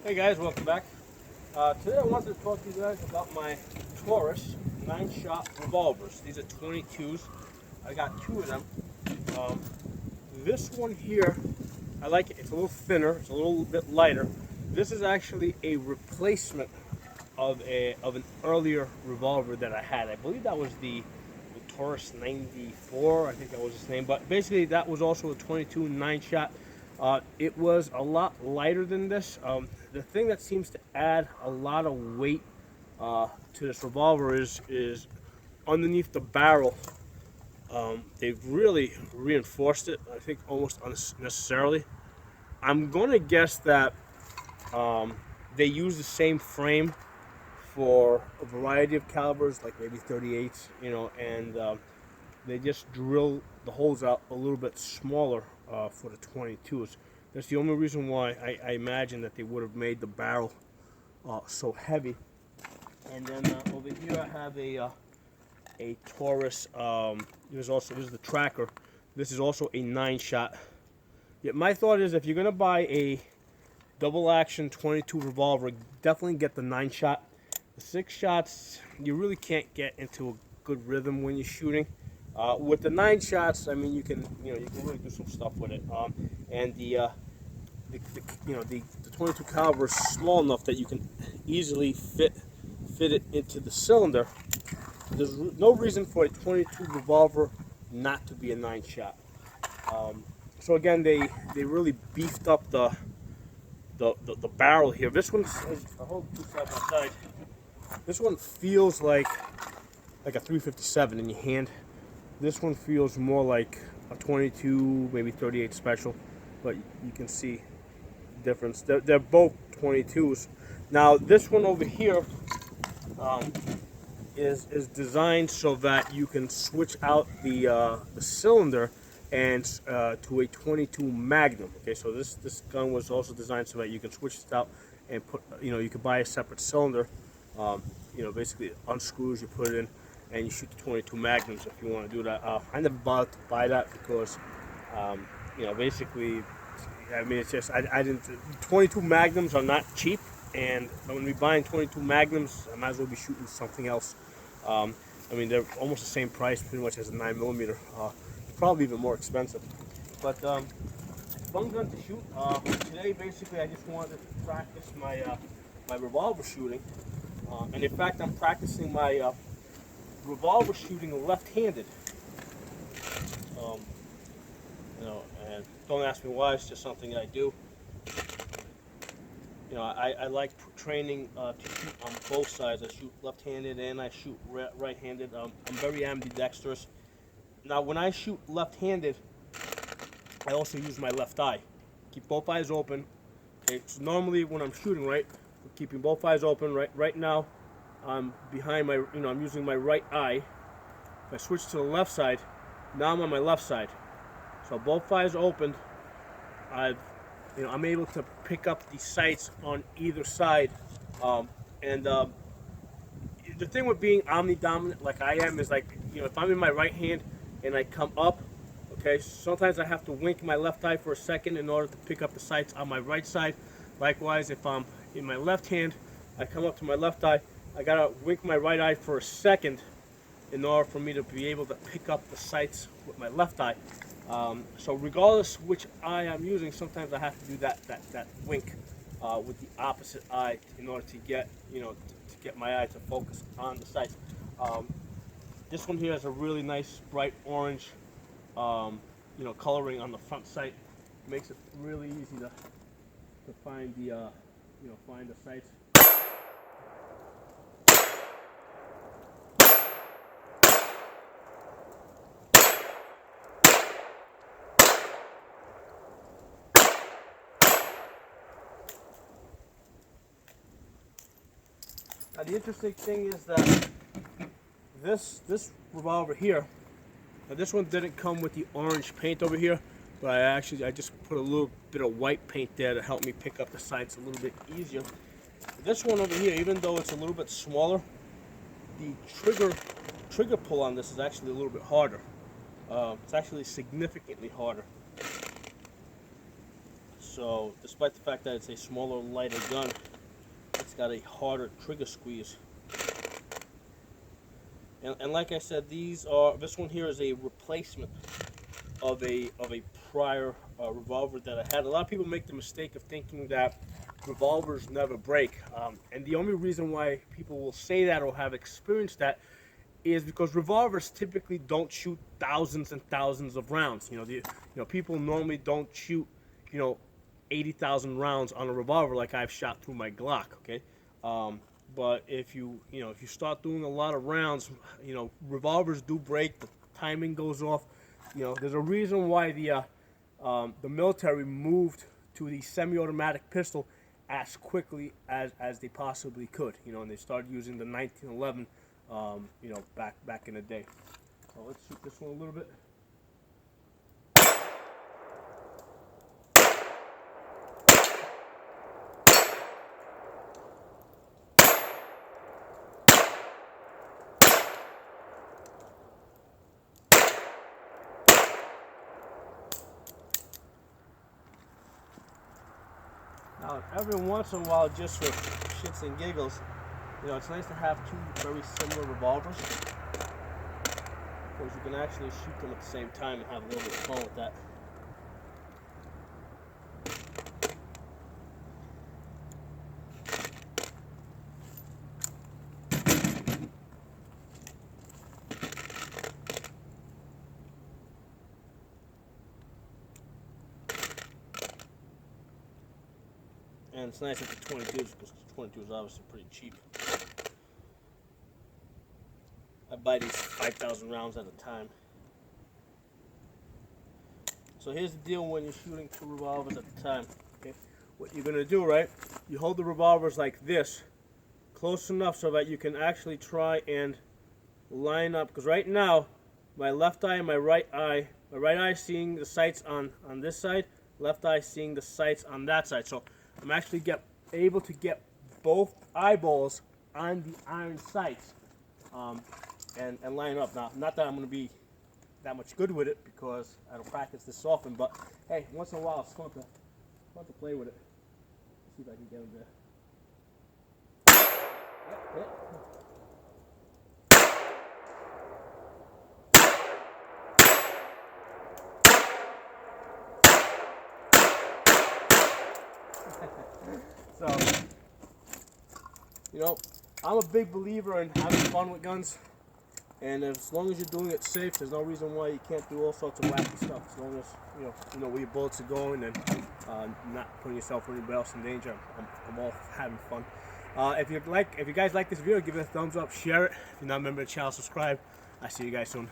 Hey guys, welcome back. Today I wanted to talk to you guys about my Taurus 9-shot revolvers. These are 22s. I got two of them. This one here, I like it. It's a little thinner. It's a little bit lighter. This is actually a replacement of an earlier revolver that I had. I believe that was the Taurus 94. I think that was its name. But basically, that was also a 22 9-shot. It was a lot lighter than this. The thing that seems to add a lot of weight to this revolver is underneath the barrel. They've really reinforced it, I think almost unnecessarily. I'm going to guess that they use the same frame for a variety of calibers, like maybe 38s, and they just drill the holes out a little bit smaller for the 22s. That's the only reason why I imagine that they would have made the barrel so heavy. And then over here I have a Taurus. This is the tracker. This is also a 9-shot. Yeah, my thought is if you're gonna buy a double action 22 revolver, definitely get the 9-shot. The 6 shots, you really can't get into a good rhythm when you're shooting. With the 9 shots, I mean, you can really do some stuff with it. And the 22 caliber is small enough that you can easily fit it into the cylinder. There's no reason for a 22 revolver not to be a 9-shot. So again, they really beefed up the barrel here. This one's, I hold two side by side. This one feels like a 357 in your hand. This one feels more like a 22, maybe 38 special, but you can see the difference. They're both 22s. Now this one over here is designed so that you can switch out the cylinder and to a 22 Magnum. Okay, so this gun was also designed so that you can switch it out and put, you can buy a separate cylinder. Basically it unscrews, you put it in, and you shoot the 22 Magnums if you want to do that. I never bothered to buy that because, basically, I mean, it's just, I didn't, 22 Magnums are not cheap, and when we buying 22 Magnums, I might as well be shooting something else. I mean, they're almost the same price pretty much as a 9mm, probably even more expensive. But fun gun to shoot. Today, basically, I just wanted to practice my revolver shooting. And in fact, I'm practicing my revolver shooting left-handed. And don't ask me why, it's just something I do. I like training to shoot on both sides. I shoot left-handed and I shoot right-handed. I'm very ambidextrous. Now, when I shoot left-handed, I also use my left eye. Keep both eyes open. Okay, so normally when I'm shooting, right, keeping both eyes open. Right now, I'm behind my, I'm using my right eye. If I switch to the left side, now I'm on my left side. So both eyes open. I'm able to pick up the sights on either side. The thing with being omnidominant like I am is, like, if I'm in my right hand and I come up, okay, sometimes I have to wink my left eye for a second in order to pick up the sights on my right side. Likewise, if I'm in my left hand, I come up to my left eye, I gotta wink my right eye for a second in order for me to be able to pick up the sights with my left eye. So regardless which eye I'm using, sometimes I have to do that wink with the opposite eye in order to get to get my eye to focus on the sights. This one here has a really nice bright orange coloring on the front sight. It makes it really easy to find the find the sights. Now the interesting thing is that this revolver here, now this one didn't come with the orange paint over here, but I just put a little bit of white paint there to help me pick up the sights a little bit easier. This one over here, even though it's a little bit smaller, the trigger pull on this is actually a little bit harder. It's actually significantly harder. So despite the fact that it's a smaller, lighter gun, it's got a harder trigger squeeze. And like I said, this one here is a replacement of a prior revolver that I had. A lot of people make the mistake of thinking that revolvers never break, and the only reason why people will say that or have experienced that is because revolvers typically don't shoot thousands and thousands of rounds. People normally don't shoot 80,000 rounds on a revolver like I've shot through my Glock. Okay. But if you start doing a lot of rounds, revolvers do break. The timing goes off. There's a reason why the military moved to the semi-automatic pistol as quickly as they possibly could. And they started using the 1911, back in the day. So let's shoot this one a little bit. Now, every once in a while, just for shits and giggles, it's nice to have two very similar revolvers, because you can actually shoot them at the same time and have a little bit of fun with that. And it's nice with the 22s, because the 22 is obviously pretty cheap. I buy these 5,000 rounds at a time. So here's the deal when you're shooting two revolvers at a time. Okay, what you're gonna do, right? You hold the revolvers like this, close enough so that you can actually try and line up. Because right now, my left eye and my right eye is seeing the sights on this side, left eye seeing the sights on that side. So I'm actually able to get both eyeballs on the iron sights, and line up. Now, not that I'm going to be that much good with it, because I don't practice this often, but hey, once in a while it's fun to play with it. Let's see if I can get him there. Yep. So, I'm a big believer in having fun with guns, and as long as you're doing it safe, there's no reason why you can't do all sorts of wacky stuff. As long as you know where your bullets are going, and not putting yourself or anybody else in danger. I'm all having fun. If you guys like this video, give it a thumbs up, share it. If you're not a member of the channel, subscribe. I'll see you guys soon.